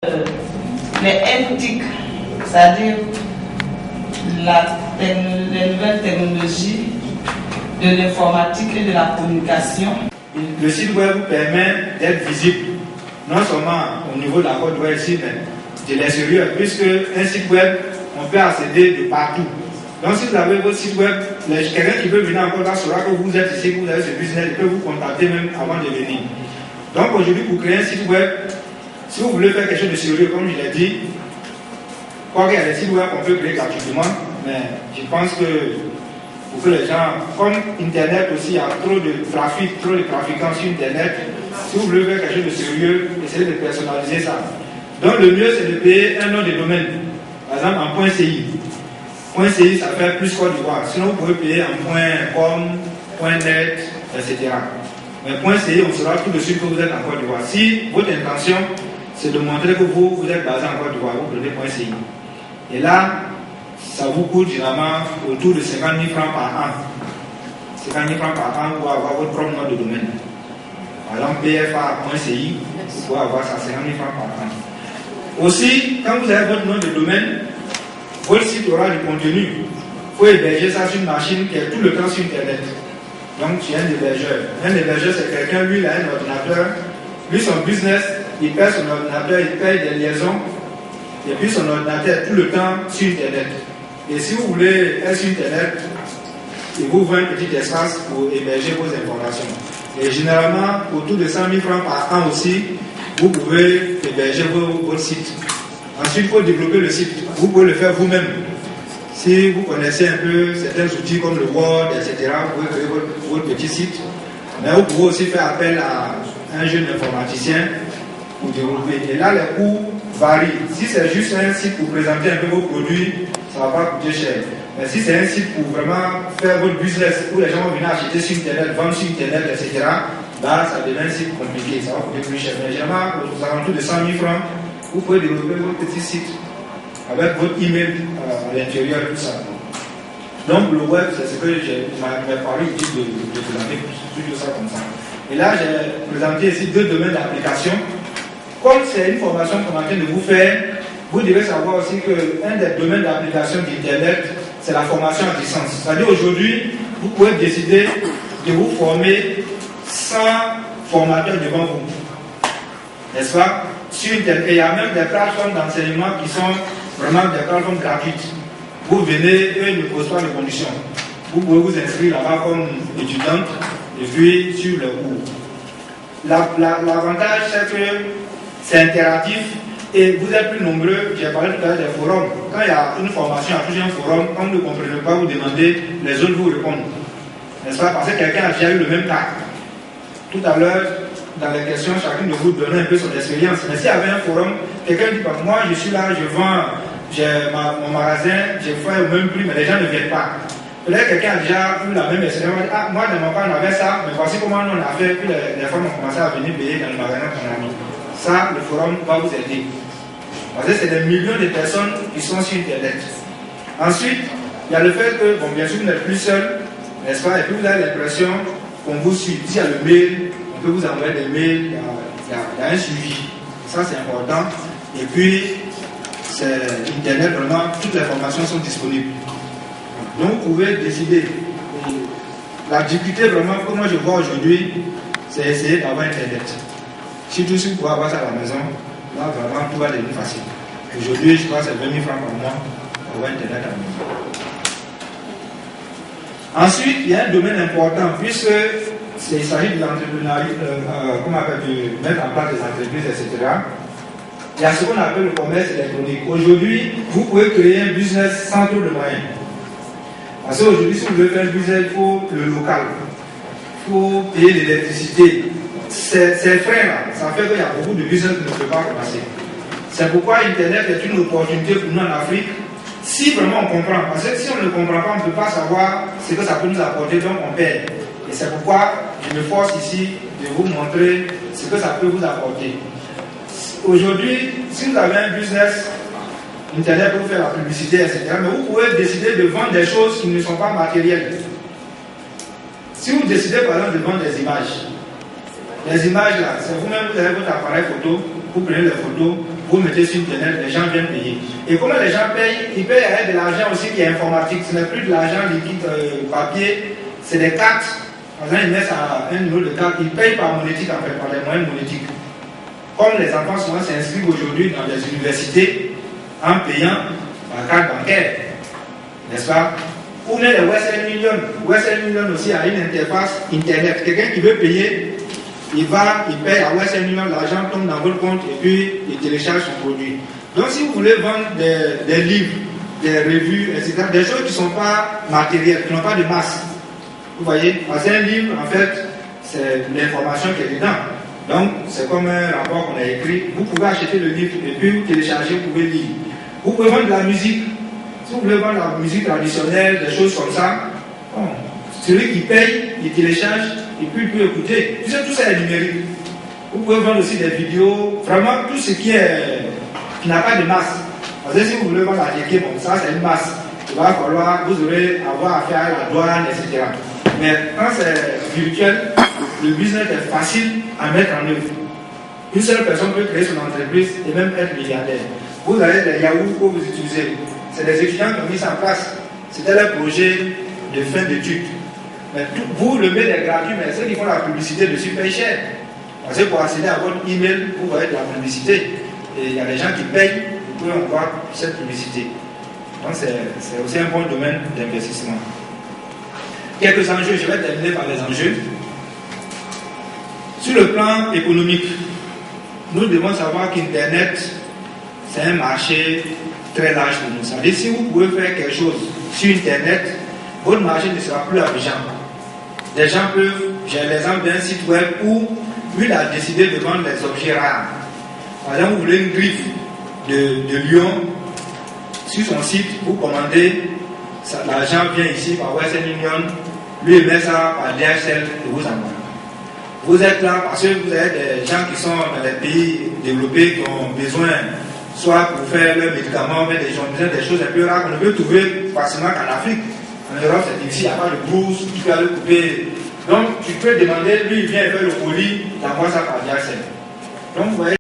Les NTIC, c'est-à-dire les nouvelles technologies de l'informatique et de la communication. Le site web vous permet d'être visible, non seulement au niveau de la Côte d'Ivoire ici, mais de l'extérieur, puisque un site web, on peut accéder de partout. Donc si vous avez votre site web, quelqu'un qui veut venir en Côte d'Ivoire saura que vous êtes ici, que vous avez ce business, il peut vous contacter même avant de venir. Donc aujourd'hui, pour créer un site web, si vous voulez faire quelque chose de sérieux, comme je l'ai dit, quoi qu'il y a des sites web qu'on peut créer gratuitement, mais je pense que pour que les gens, comme Internet aussi, il y a trop de trafic, trop de trafiquants sur Internet, si vous voulez faire quelque chose de sérieux, essayez de personnaliser ça. Donc le mieux c'est de payer un nom de domaine, par exemple en .ci. .ci ça fait plus Côte d'Ivoire, sinon vous pouvez payer en .com, .net, etc. Mais .ci, on saura tout de suite que vous êtes en Côte d'Ivoire. Si votre intention c'est de montrer que vous êtes basé en Côte d'Ivoire, vous prenez .ci. Et là, ça vous coûte généralement autour de 50 000 francs par an. 50 000 francs par an pour avoir votre propre nom de domaine. Par exemple, pfa.ci, vous pouvez avoir ça 50 000 francs par an. Aussi, quand vous avez votre nom de domaine, votre site aura du contenu. Il faut héberger ça sur une machine qui est tout le temps sur Internet. Donc, tu es un hébergeur. Un hébergeur, c'est quelqu'un, lui, il a un ordinateur. Lui, son business, il paye son ordinateur, il paye des liaisons. Et puis, son ordinateur est tout le temps sur Internet. Et si vous voulez être sur Internet, il vous vend un petit espace pour héberger vos informations. Et généralement, autour de 100 000 francs par an aussi, vous pouvez héberger votre site. Ensuite, il faut développer le site. Vous pouvez le faire vous-même. Si vous connaissez un peu certains outils comme le Word, etc., vous pouvez créer votre petit site. Mais vous pouvez aussi faire appel à un jeune informaticien pour développer. Et là, les coûts varient. Si c'est juste un site pour présenter un peu vos produits, ça ne va pas coûter cher. Mais si c'est un site pour vraiment faire votre business, où les gens vont venir acheter sur Internet, vendre sur Internet, etc., bah, ça devient un site compliqué, ça va coûter plus cher. Mais généralement, aux alentours de 100 000 francs, vous pouvez développer votre petit site avec votre email à l'intérieur et tout ça. Donc le web, c'est ce que m'a parlé de présenter tout ça comme ça. Et là, j'ai présenté ici deux domaines d'application. Comme c'est une formation qu'on est en train de vous faire, vous devez savoir aussi qu'un des domaines d'application d'Internet, c'est la formation à distance. C'est-à-dire aujourd'hui, vous pouvez décider de vous former sans formateur devant vous. N'est-ce pas? Sur Internet, il y a même des plateformes d'enseignement qui sont vraiment des plateformes gratuites. Vous venez, eux ne posent pas de conditions. Vous pouvez vous inscrire là-bas comme étudiante et puis suivre le cours. L'avantage, c'est que c'est interactif et vous êtes plus nombreux. J'ai parlé tout à l'heure des forums. Quand il y a une formation, il y a toujours un forum. Quand vous ne comprenez pas, vous demandez, les autres vous répondent. N'est-ce pas? Parce que quelqu'un a déjà eu le même cas. Tout à l'heure, dans les questions, chacun de vous donnait un peu son expérience. Mais s'il y avait un forum, quelqu'un dit, moi je suis là, je vends, j'ai mon magasin, j'ai fait au même prix, mais les gens ne viennent pas. Peut-être quelqu'un a déjà eu la même expérience, dit, moi dans mon cas on avait ça, mais voici comment on a fait, puis les femmes ont commencé à venir payer dans le magasin qu'on a mis. Ça, le forum va vous aider. Parce que c'est des millions de personnes qui sont sur Internet. Ensuite, il y a le fait que, bon, bien sûr, vous n'êtes plus seul, n'est-ce pas, et puis vous avez l'impression qu'on vous suit. S'il y a le mail, on peut vous envoyer des mails, il y a un suivi. Ça, c'est important. Et puis, c'est Internet, vraiment, toutes les informations sont disponibles. Donc, vous pouvez décider. La difficulté, vraiment, que moi je vois aujourd'hui, c'est essayer d'avoir Internet. Surtout si vous pouvez avoir ça à la maison, là, vraiment, tout va devenir facile. Aujourd'hui, je crois que c'est 20 000 francs par mois pour avoir Internet à la maison. Ensuite, il y a un domaine important, puisque il s'agit de l'entrepreneuriat, comment on appelle, de mettre en place des entreprises, etc. Il y a ce qu'on appelle le commerce électronique. Aujourd'hui, vous pouvez créer un business sans trop de moyens. Parce qu'aujourd'hui, si vous voulez faire un business, il faut le local. Il faut payer l'électricité. Ces frais-là, ça fait qu'il y a beaucoup de business qui ne peuvent pas commencer. C'est pourquoi Internet est une opportunité pour nous en Afrique. Si vraiment on comprend, parce que si on ne comprend pas, on ne peut pas savoir ce que ça peut nous apporter, donc on perd. Et c'est pourquoi je me force ici de vous montrer ce que ça peut vous apporter. Aujourd'hui, si vous avez un business, Internet peut vous faire la publicité, etc. Mais vous pouvez décider de vendre des choses qui ne sont pas matérielles. Si vous décidez par exemple de vendre des images, les images là, c'est vous-même, vous avez votre appareil photo, vous prenez les photos, vous mettez sur Internet, les gens viennent payer. Et comment les gens payent? Ils payent avec de l'argent aussi qui est informatique. Ce n'est plus de l'argent liquide papier, c'est des cartes. Par exemple, ils mettent un numéro de carte, ils payent par monétique en fait, par les moyens monétiques. Comme les enfants souvent s'inscrivent aujourd'hui dans les universités en payant par carte bancaire, n'est-ce pas? Ou bien les Western Union. Western Union aussi a une interface Internet. Quelqu'un qui veut payer, il paye à Western Union, l'argent tombe dans votre compte et puis il télécharge son produit. Donc si vous voulez vendre des livres, des revues, etc., des choses qui ne sont pas matérielles, qui n'ont pas de masse, vous voyez, parce qu'un livre, en fait, c'est l'information qui est dedans. Donc, c'est comme un rapport qu'on a écrit. Vous pouvez acheter le livre et puis télécharger, vous pouvez lire. Vous pouvez vendre de la musique. Si vous voulez vendre la musique traditionnelle, des choses comme ça, bon, celui qui paye, il télécharge et puis il peut écouter. Tout ça est numérique. Vous pouvez vendre aussi des vidéos, vraiment tout ce qui n'a pas de masse. Parce que si vous voulez vendre la ticket, bon, ça c'est une masse. Il va falloir, vous aurez avoir affaire à la douane, etc. Mais quand c'est virtuel, le business est facile à mettre en œuvre. Une seule personne peut créer son entreprise et même être milliardaire. Vous avez des Yahoo que vous utilisez. C'est des étudiants qui ont mis ça en place. C'était leur projet de fin d'études. Mais vous, le mail est gratuit, mais ceux qui font la publicité dessus payent cher. Parce que pour accéder à votre email, vous voyez de la publicité. Et il y a des gens qui payent pour avoir cette publicité. Donc c'est aussi un bon domaine d'investissement. Quelques enjeux, je vais terminer par les enjeux. Sur le plan économique, nous devons savoir qu'Internet, c'est un marché très large pour nous. Ça veut dire si vous pouvez faire quelque chose sur Internet, votre marché ne sera plus Abidjan. Les gens peuvent, j'ai l'exemple d'un site web où lui a décidé de vendre des objets rares. Par exemple, vous voulez une griffe de lion, sur son site, vous commandez, l'argent vient ici par Western Union, lui il met ça par DHL et vous envoie. Vous êtes là parce que vous avez des gens qui sont dans les pays développés qui ont besoin, soit pour faire leurs médicaments, mais ils ont besoin des choses un peu rares qu'on ne peut trouver facilement qu'en Afrique. En Europe, c'est difficile, il n'y a pas de brousse, tu peux aller couper. Donc, tu peux demander, lui il vient faire le colis, il envoie ça par DHL. Donc, vous voyez.